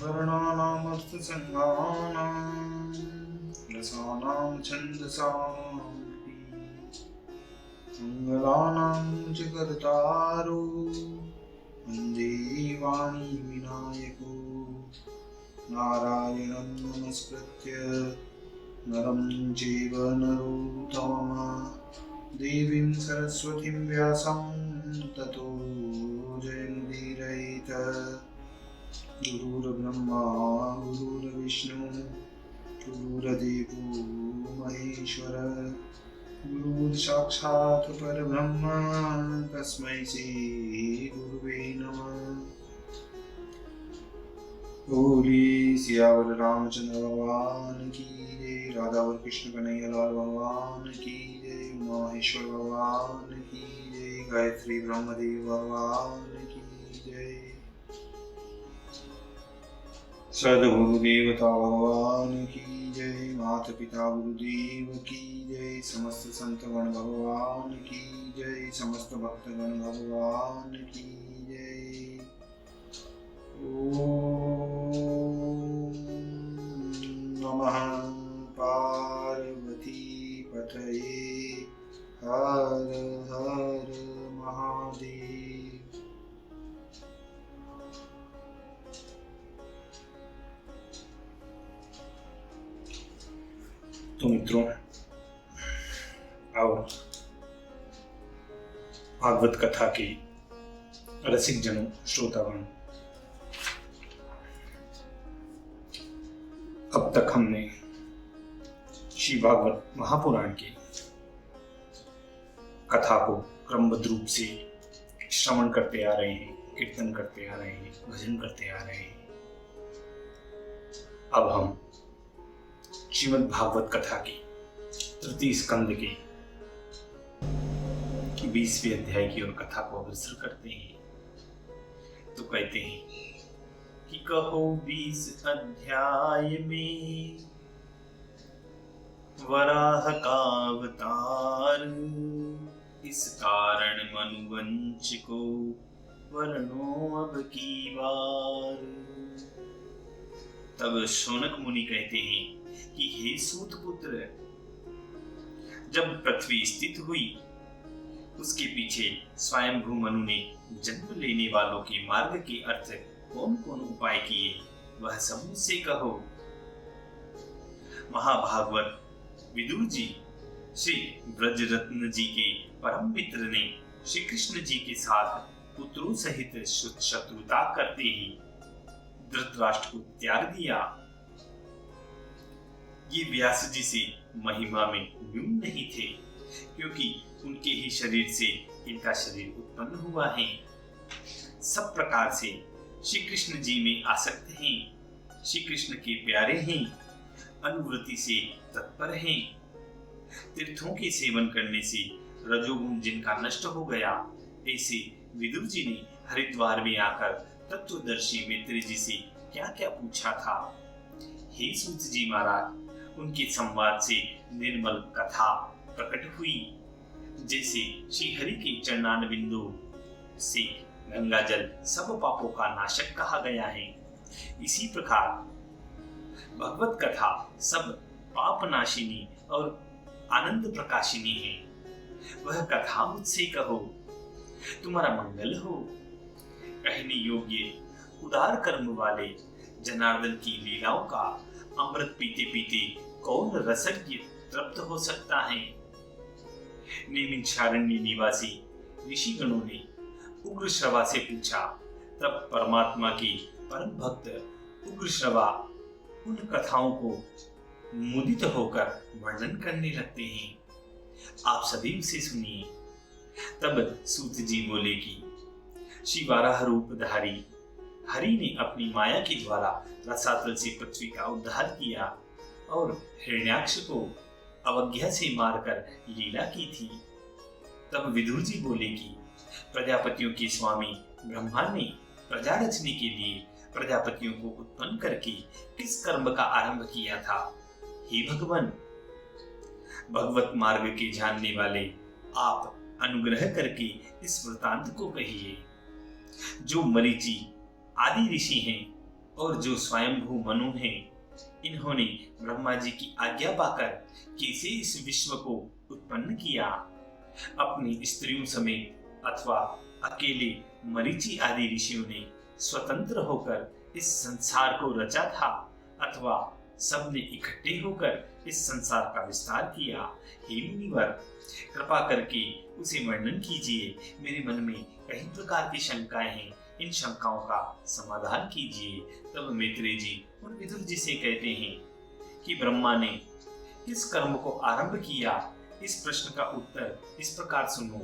वर्णानामर्थसङ्गानां रसानां छन्दसां मङ्गलानां च कर्तारो वन्दे वाणी विनायको नारायणं नमस्कृत्य नरं चैव नरोत्तमं देवीं सरस्वतीं व्यासं ततो जयमुदीरयेत्। गुरुर्ब्रह्मा गुरुर्विष्णु गुरुर्देवो महेश्वर गुरुर्साक्षात् परब्रह्म तस्मै श्री गुरुवे नमः। बोले सियावर रामचंद्र भगवान की जय, राधा और कृष्ण कन्हैया लाल भगवान की जय, महेश्वर भगवान की जय, गायत्री ब्रह्मदेव भगवान की जय, सद्गुरु देवता भगवान की जय, माता पिता गुरुदेव की जय, समस्त संतगण भगवान की जय, समस्त भक्तगण भगवान की जय। ओम नमः पार्वती पतये हर हर महादेव। तो मित्रों, और भागवत कथा के रसिक जनों, श्रोतागण, अब तक हमने श्री भागवत महापुराण की कथा को क्रमबद्ध रूप से श्रवण करते आ रहे हैं, कीर्तन करते आ रहे हैं, भजन करते आ रहे हैं। अब हम श्रीमद् भागवत कथा की तृतीय स्कंद के 20वें अध्याय की ओर कथा को अग्रसर करते हैं। तो कहते हैं कि कहो 20 अध्याय में वराह का अवतार, इस कारण मनुवंश को वर्णो अब की बार। तब शौनक मुनि कहते हैं कि हे सूत पुत्र, जब पृथ्वी स्थित हुई उसके पीछे स्वयंभू मनु ने जन्म लेने वालों के मार्ग के अर्थ कौन कौन उपाय किए, वह सब मुझसे कहो। महाभागवत विदुर जी श्री ब्रजरत्न जी के परम मित्र ने श्री कृष्ण जी के साथ पुत्रों सहित शत्रुता करते ही धृतराष्ट्र को त्याग दिया। ये व्यास जी से महिमा में न्यून नहीं थे, क्योंकि उनके ही शरीर से इनका शरीर उत्पन्न हुआ है। सब प्रकार से श्री कृष्ण जी में आसक्त हैं, श्री कृष्ण के प्यारे हैं, अनुवृत्ति से तत्पर हैं। तीर्थों के सेवन करने से रजोगुण जिनका नष्ट हो गया, ऐसे विदुर जी ने हरिद्वार में आकर तत्वदर्शी मित्र जी से क्या क्या पूछा था। हे सूत जी महाराज, उनके संवाद से निर्मल कथा प्रकट हुई। जैसे श्री हरि के चरणान बिंदु से गंगा जल सब पापों का नाशक कहा गया है, इसी प्रकार भगवत कथा सब पाप नाशिनी और आनंद प्रकाशिनी है। वह कथा मुझसे कहो, तुम्हारा मंगल हो। कहने योग्य उदार कर्म वाले जनार्दन की लीलाओं का अमृत पीते पीते कौन रसज्ञ तृप्त हो सकता है। नैमिषारण्य निवासी ऋषिगणों ने उग्रश्रवा से पूछा, तब परमात्मा के परम भक्त उग्रश्रवा उन कथाओं को मुदित होकर वर्णन करने लगते हैं। आप सभी उसे सुनिए। तब सूत जी बोले कि श्री वाराह रूपधारी हरि ने अपनी माया के द्वारा रसातल से पृथ्वी का उद्धार किया और हिरण्याक्ष को अवज्ञा से मारकर लीला की थी। तब विदुर जी बोले कि प्रजापतियों के स्वामी ब्रह्मा ने प्रजा रचने के लिए प्रजापतियों को उत्पन्न करके किस कर्म का आरंभ किया था। हे भगवान, भगवत मार्ग के जानने वाले आप अनुग्रह करके इस वृतांत को कहिए। जो मरीचि आदि ऋषि हैं और जो स्वयंभू मनु हैं, इन्होंने ब्रह्मा जी की आज्ञा पाकर कैसे इस विश्व को उत्पन्न किया। अपनी स्त्रियों समेत अथवा अकेले मरीचि आदि ऋषियों ने स्वतंत्र होकर इस संसार को रचा था अथवा सबने इकट्ठे होकर इस संसार का विस्तार किया। हे मुनिवर, कृपा करके उसे वर्णन कीजिए। मेरे मन में कई प्रकार की शंकाएं हैं, इन शंकाओं का समाधान कीजिए। तब मैत्रेय जी उन विदुर जी से कहते हैं कि ब्रह्मा ने किस कर्म को आरंभ किया। इस प्रश्न का उत्तर इस प्रकार सुनो।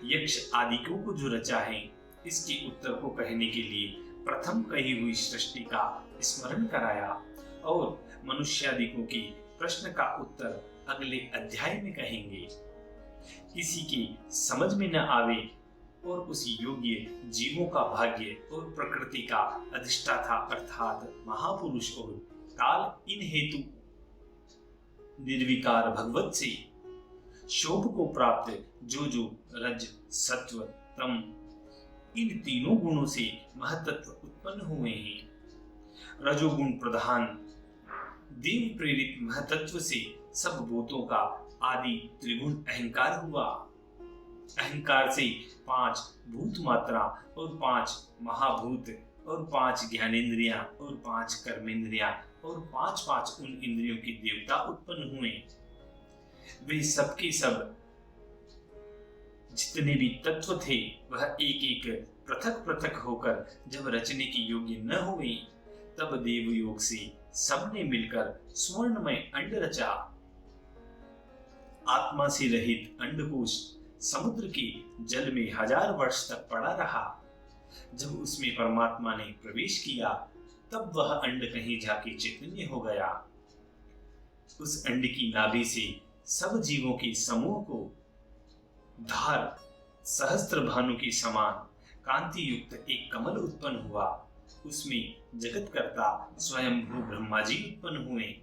यक्ष आदिकों को जो रचा है, इसके उत्तर को कहने के लिए प्रथम कही हुई सृष्टि का स्मरण कराया और मनुष्यादिकों के प्रश्न का उत्तर अगले अध्याय में कहेंगे। किसी के समझ में न आवे और उस योग्य जीवों का भाग्य और प्रकृति का अधिष्ठाता अर्थात महापुरुष और काल इन हेतु निर्विकार भगवत से शोभ को प्राप्त जो रज सत्व तम इन तीनों गुणों से महतत्व उत्पन्न हुए हैं। रजोगुण प्रधान देव प्रेरित महतत्व से सब भूतों का आदि त्रिगुण अहंकार हुआ। अहंकार से 5 भूत मात्रा और 5 महाभूत और 5 ज्ञानेंद्रियां और 5 कर्मेंद्रियां और 5 उन इंद्रियों के देवता उत्पन्न हुए। वे सबके सब जितने भी तत्व थे वह एक एक पृथक पृथक होकर जब रचने की योग्य न हुए, तब देव योग से सबने मिलकर स्वर्णमय अंड रचा। आत्मा से रहित अंडकोश समुद्र के जल में 1000 वर्ष तक पड़ा रहा। जब उसमें परमात्मा ने प्रवेश किया, तब वह अंड कहीं जाके चैतन्य हो गया। उस अंड की नाभि से सब जीवों के समूह को धार सहस्त्र भानु के समान कांति युक्त एक कमल उत्पन्न हुआ। उसमें जगतकर्ता स्वयं भू ब्रह्मा जी उत्पन्न हुए,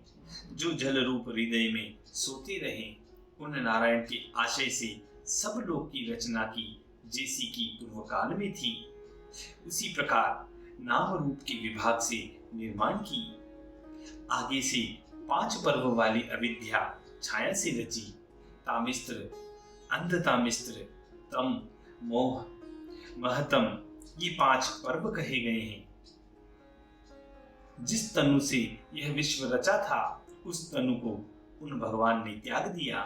जो जल रूप हृदय में सोते रहे। उन नारायण के आशय से सब लोक की रचना की, जैसी की पूर्व काल में थी, उसी प्रकार नाम रूप के विभाग से निर्माण की। आगे से 5 पर्व वाली अविद्या छाया से रची। तामिस्त्र, अंधतामिस्त्र, तम, मोह, महतम, ये 5 पर्व कहे गए हैं। जिस तनु से यह विश्व रचा था, उस तनु को उन भगवान ने त्याग दिया,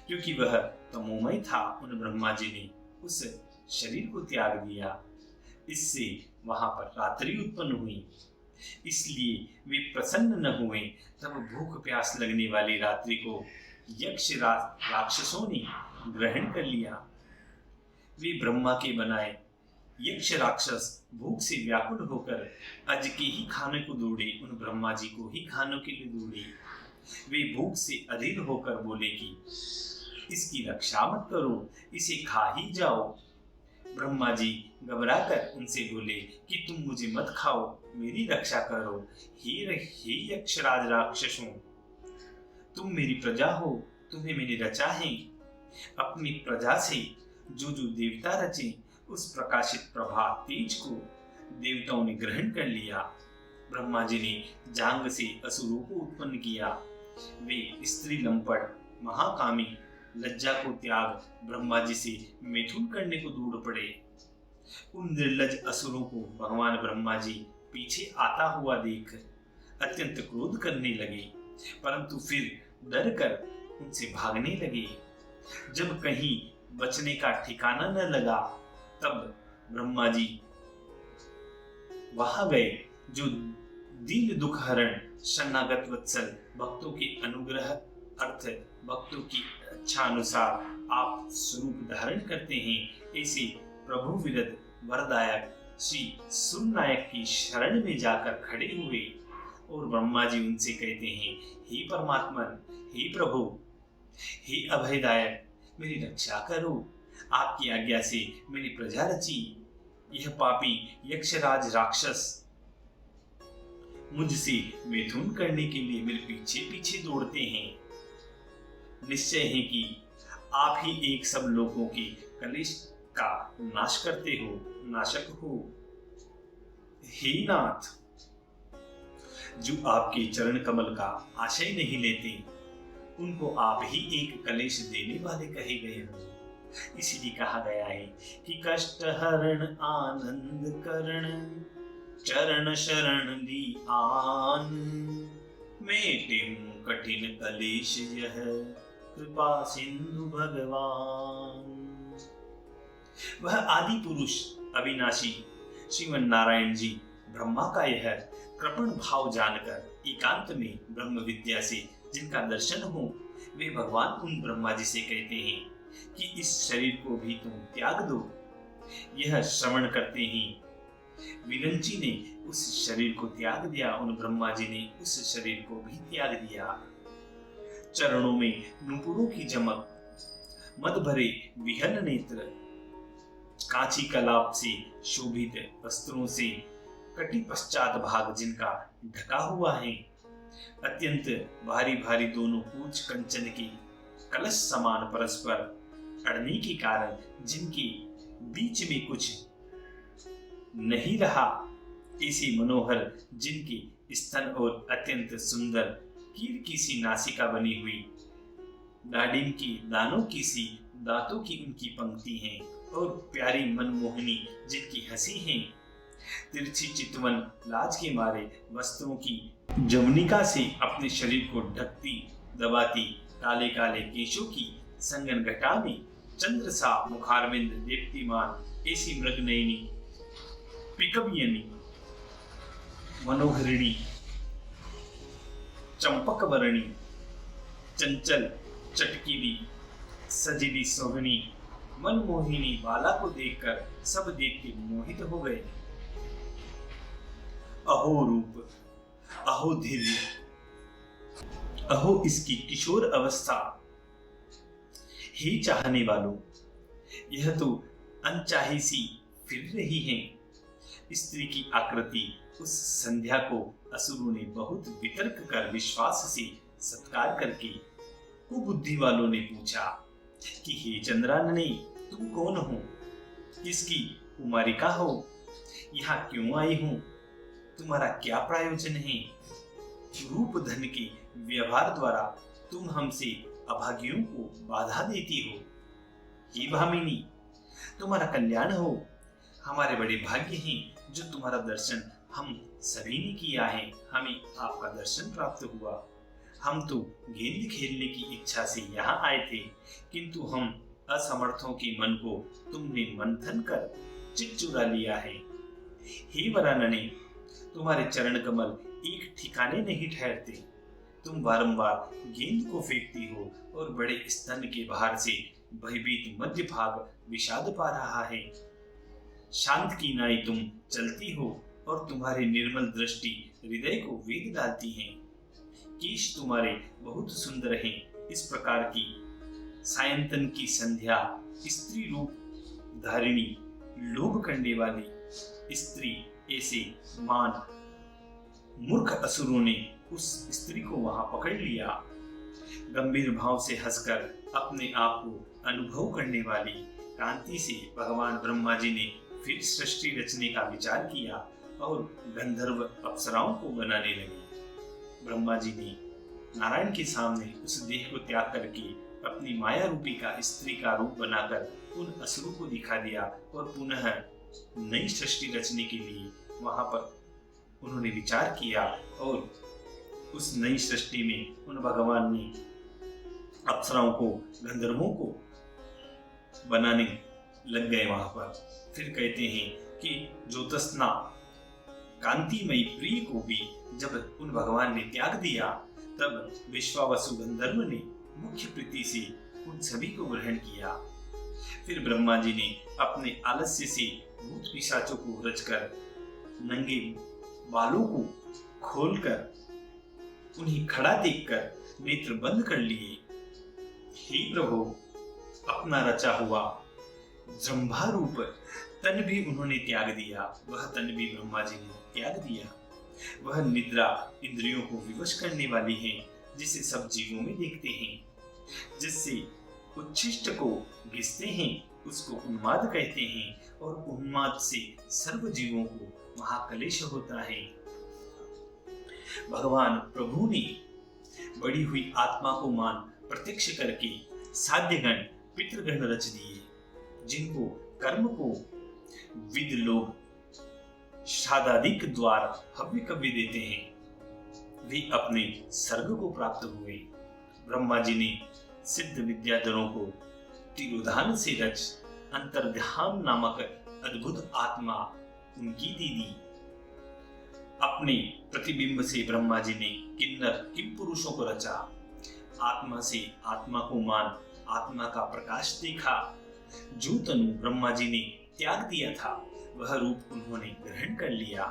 क्योंकि वह तमोमय था। उन ब्रह्मा जी ने उस शरीर को त्याग दिया। इससे वहां पर रात्रि उत्पन्न हुई, इसलिए वे प्रसन्न न हुए। तब भूख प्यास लगने वाली रात्रि को यक्ष राक्षसों ने ग्रहण कर लिया। वे ब्रह्मा के बनाए यक्ष राक्षस भूख से व्याकुल होकर अज के ही खाने को दौड़े, उन ब्रह्मा जी को ही खाने के लिए दौड़े। वे भूख से अधीर होकर बोले कि इसकी रक्षा मत करो, इसे खा ही जाओ। ब्रह्मा जी घबराकर उनसे बोले कि तुम मुझे मत खाओ, मेरी रक्षा करो। हे यक्षराज राक्षसों, तुम मेरी प्रजा हो, तुम्हें मैंने रचा है। अपनी प्रजा से जो देवता रचे, उस प्रकाशित प्रभा तेज को देवताओं ने ग्रहण कर लिया। ब्रह्मा जी ने जांग से असुरों को उत्पन्न किया। वे स्त्री लंपट महाकामी लज्जा को त्याग ब्रह्मा जी से मैथुन करने को दौड़ पड़े। उन निर्लज असुरों को भगवान ब्रह्मा जी पीछे आता हुआ देख अत्यंत क्रोध करने लगे, परंतु फिर डर कर उनसे भागने लगे। जब कहीं बचने का ठिकाना न लगा, तब ब्रह्मा जी वहां गए, जो दीन दुख हरण शरणागत वत्सल भक्तों के अनुग्रह अर्थ भक्तों की इच्छा अनुसार आप स्वरूप धारण करते हैं। ऐसे प्रभु विरद वरदायक श्री सुरनायक की शरण में जाकर खड़े हुए और ब्रह्मा जी उनसे कहते हैं, हे परमात्मन, हे प्रभु, हे अभयदायक, मेरी रक्षा करो। आपकी आज्ञा से मेरी प्रजा रची। यह पापी यक्षराज राक्षस मुझसे मैथुन करने के लिए मेरे पीछे पीछे दौड़ते हैं। निश्चय है कि आप ही एक सब लोगों के का नाश करते हो, नाशक हो। हे नाथ, जो आपके चरण कमल का आशय नहीं लेते, उनको आप ही एक कलेश देने वाले कहे गए हो। इसीलिए कहा गया है कि कष्ट हरण आनंद करण, चरण शरण ली आन, मेटे हूं कठिन कलेश यह, कृपा सिंधु भगवान। वह आदि पुरुष अविनाशी श्रीमन नारायण जी ब्रह्मा का यह कृपण भाव जानकर एकांत में ब्रह्म विद्या से जिनका दर्शन हो, वे भगवान उन ब्रह्मा जी से कहते हैं कि इस शरीर को भी तुम त्याग दो। यह श्रवण करते ही विरंची ने उस शरीर को त्याग दिया, उन ब्रह्मा जी ने उस शरीर को भी त्याग दिया। चरणों में नुपुरों की चमक, मद भरे विहन नेत्र, कांची कलाप से शोभित वस्त्रों से कटी पश्चात भाग जिनका ढका हुआ है, अत्यंत भारी भारी दोनों पूंछ कंचन के कलश समान परस्पर अड़ने के कारण जिनके बीच में कुछ नहीं रहा, ऐसी मनोहर जिनके स्तन और अत्यंत सुंदर कीर की सी नासिका बनी हुई, डाडिम की दानों की सी दांतों की उनकी पंक्ति हैं, और प्यारी मनमोहनी जिनकी हंसी है, तिरछी चितवन लाज के मारे वस्त्रों की जवनिका से अपने शरीर को ढकती दबाती, काले काले केशों की संगन घटा में चंद्र सा मुखारविंद दीप्तिमान, ऐसी मृगनयनी पिकवियनी मनोहरिणी चंपक वर्णी, चंचल चटकीली सजीली सोहनी मनमोहिनी बाला को देखकर सब देख के मोहित हो गए। अहो रूप, अहो धैर्य, अहो इसकी किशोर अवस्था। हे चाहने वालों, यह तो अनचाही सी फिर रही है। स्त्री की आकृति उस संध्या को असुरों ने बहुत वितर्क कर विश्वास से सत्कार करके कुबुद्धि वालों ने पूछा कि हे चंद्रानने, तुम कौन हो, किसकी कुमारिका हो, यहाँ क्यों आई हो, तुम्हारा क्या प्रयोजन है? रूप धन के व्यवहार द्वारा तुम हमसे अभागियों को बाधा देती हो। हे भामिनी, तुम्हारा कल्याण हो। हमारे बड़े भाग्य हैं जो तुम्हारा दर्शन हम सभी ने किया है। हमें आपका दर्शन प्राप्त हुआ। हम तो गेंद खेलने की इच्छा से यहाँ आए थे, किंतु हम असमर्थों के मन को तुमने मंथन कर चित चुरा लिया है। हे वरानने, तुम्हारे चरण कमल एक ठिकाने नहीं ठहरते। तुम बारंबार गेंद को फेंकती हो और बड़े स्तन के बाहर से भयभीत मध्य भाग विषाद पा रहा है। शांत की नाई तुम चलती हो और तुम्हारी निर्मल दृष्टि हृदय को वेद डालती है। केश तुम्हारे बहुत सुंदर हैं। इस प्रकार की सायंतन की संध्या स्त्री रूप धारिणी लोभ करने वाली स्त्री, ऐसे मान मूर्ख असुरों ने उस स्त्री को वहां पकड़ लिया। गंभीर भाव से हंसकर अपने आप को अनुभव करने वाली कांति से भगवान ब्रह्मा जी ने फिर सृष्टि रचने का विचार किया और गंधर्व अप्सराओं को बनाने लगे। ब्रह्मा जी ने नारायण के सामने उस देह को त्याग करके अपनी माया रूपी का स्त्री का रूप बनाकर उन असुरों को दिखा दिया और पुनः नई सृष्टि रचने के लिए वहां पर उन्होंने विचार किया और उस नई सृष्टि में उन भगवान ने अप्सराओं को, गंधर्वों को बनाने लग गए वहां पर। फिर कहते हैं कि ज्योत्स्ना कांतिमयी प्रिय को भी जब उन भगवान ने त्याग दिया, तब विश्वावसु गंधर्व ने मुख्य प्रीति से उन सभी को ग्रहण किया। फिर ब्रह्मा जी ने अपने आलस्य से भूत पिशाचों को रचकर नंगे बालों को खोलकर उन्हें खड़ा देखकर नेत्र बंद कर लिए। हे प्रभु, अपना रचा हुआ जंभा रूप तन भी उन्होंने त्याग दिया। वह तन भी ब्रह्मा जी ने त्याग दिया। वह निद्रा इंद्रियों को विवश करने वाली है, जिसे सब जीवों में देखते हैं, जिससे उच्छिष्ट को घिसते हैं, उसको उन्माद कहते हैं और उन्माद से सर्व जीवों को महाक्लेश होता है। भगवान प्रभु ने बड़ी हुई आत्मा को मान प्रत्यक्ष करके साध्यगण पितृगण रच दिए, जिनको कर्म को विद लोग श्राद्धादिक द्वारा हव्य कव्य देते हैं, वे अपने स्वर्ग को प्राप्त हुए। ब्रह्मा जी ने सिद्ध विद्याधरों को तिरोधान से रच अंतर्ध्यान नामक अद्भुत आत्मा उनकी दे दी। अपने प्रतिबिंब से ब्रह्मा जी ने किन्नर किम पुरुषों को रचा। आत्मा से आत्मा को मान आत्मा का प्रकाश देखा। जो तनु ब्रह्मा जी ने त्याग दिया था वह रूप उन्होंने ग्रहण कर लिया।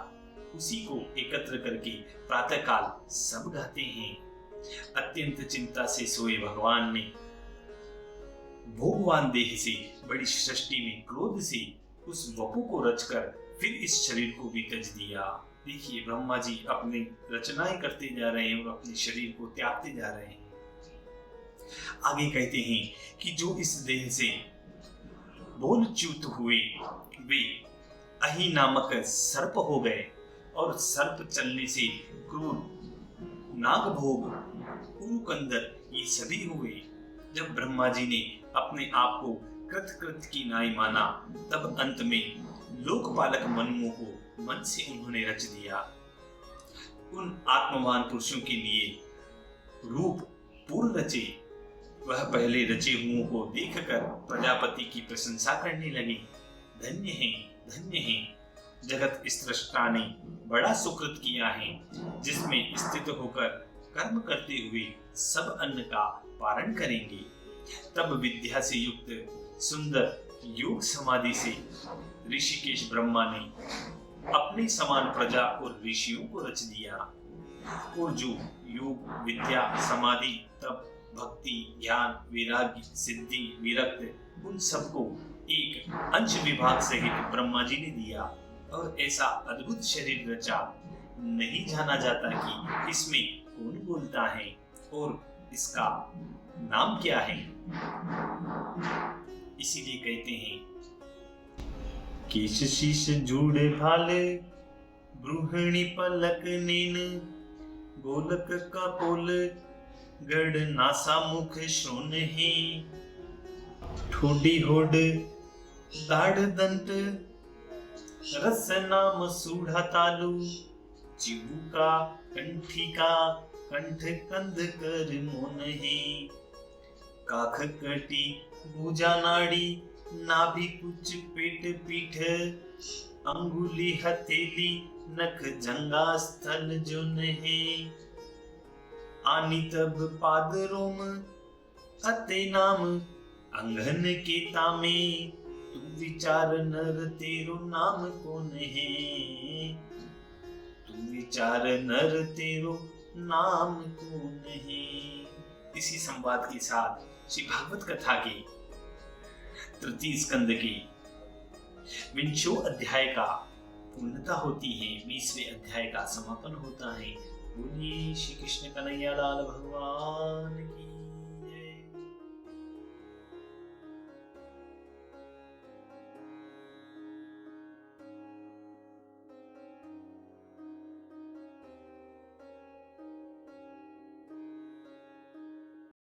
उसी को एकत्र करके प्रातःकाल सब गाते हैं। अत्यंत चिंता से सोए भगवान ने भोगवान देह से बड़ी सृष्टि में क्रोध से उस वपु को रचकर फिर इस शरीर को भी त्यज दिया। देखिए, ब्रह्मा जी अपनी रचनाएं करते जा रहे हैं और अपने शरीर को त्यागते जा रहे हैं। आगे कहते हैं कि जो इस देह से बोल च्युत हुए वे अहि नामक सर्प हो गए और सर्प चलने से क्रूर, नागभोग, उरुकंदर ये सभी हुए। जब ब्रह्मा जी ने अपने आप को कृत की नाई माना तब अंत में लोकपालक मनुओं को मन से उन्होंने रच दिया। उन आत्मवान पुरुषों के लिए रूप पूर्व रचे। वह पहले रचे हुओं को देखकर प्रजापति की प्रशंसा करने लगे। धन्य है, धन्य है, जगत सृष्टा ने बड़ा सुकृत किया है, जिसमें स्थित होकर कर्म करते हुए सब अन्न का पारण करेंगे। तब विद्या से युक्त सुंदर योग समाधि से ऋषिकेश ब्रह्मा ने अपने समान प्रजा और ऋषियों को रच दिया। और जो योग, विद्या, समाधि, तप, भक्ति, ज्ञान, वैराग्य, सिद्धि, विरक्त, उन सबको एक अंश विभाग सहित ब्रह्मा जी ने दिया। और ऐसा अद्भुत शरीर रचा, नहीं जाना जाता कि इसमें कौन बोलता है और इसका नाम क्या है। इसीलिए कहते हैं, केश शीश जूड़े भाले, ब्रूहणी पलक नीन, गोलक का पोल, गढ़ नासा मुख श्रोण है, ठोडी होड दाढ़ दंत, रस नाम सूढ़ा तालु, जीवू का कंठी का कंठ कंद कर मोन है, काख कटी भुजा नाड़ी, नाभि कुछ पेट पीठ, अंगुली हथेली नख जंगा स्थल जुन है, आनी तब पाद रोम अते नाम अंगन के तामे, तू विचार नर तेरो नाम कौन है, तू विचार नर तेरो नाम कौन है। इसी संवाद के साथ श्री भागवत कथा के तृतीय स्कंद के 20वें अध्याय का पूर्णता होती है, 20वें अध्याय का समापन होता है। बोलिए श्री कृष्ण कन्हैया लाल भगवान की।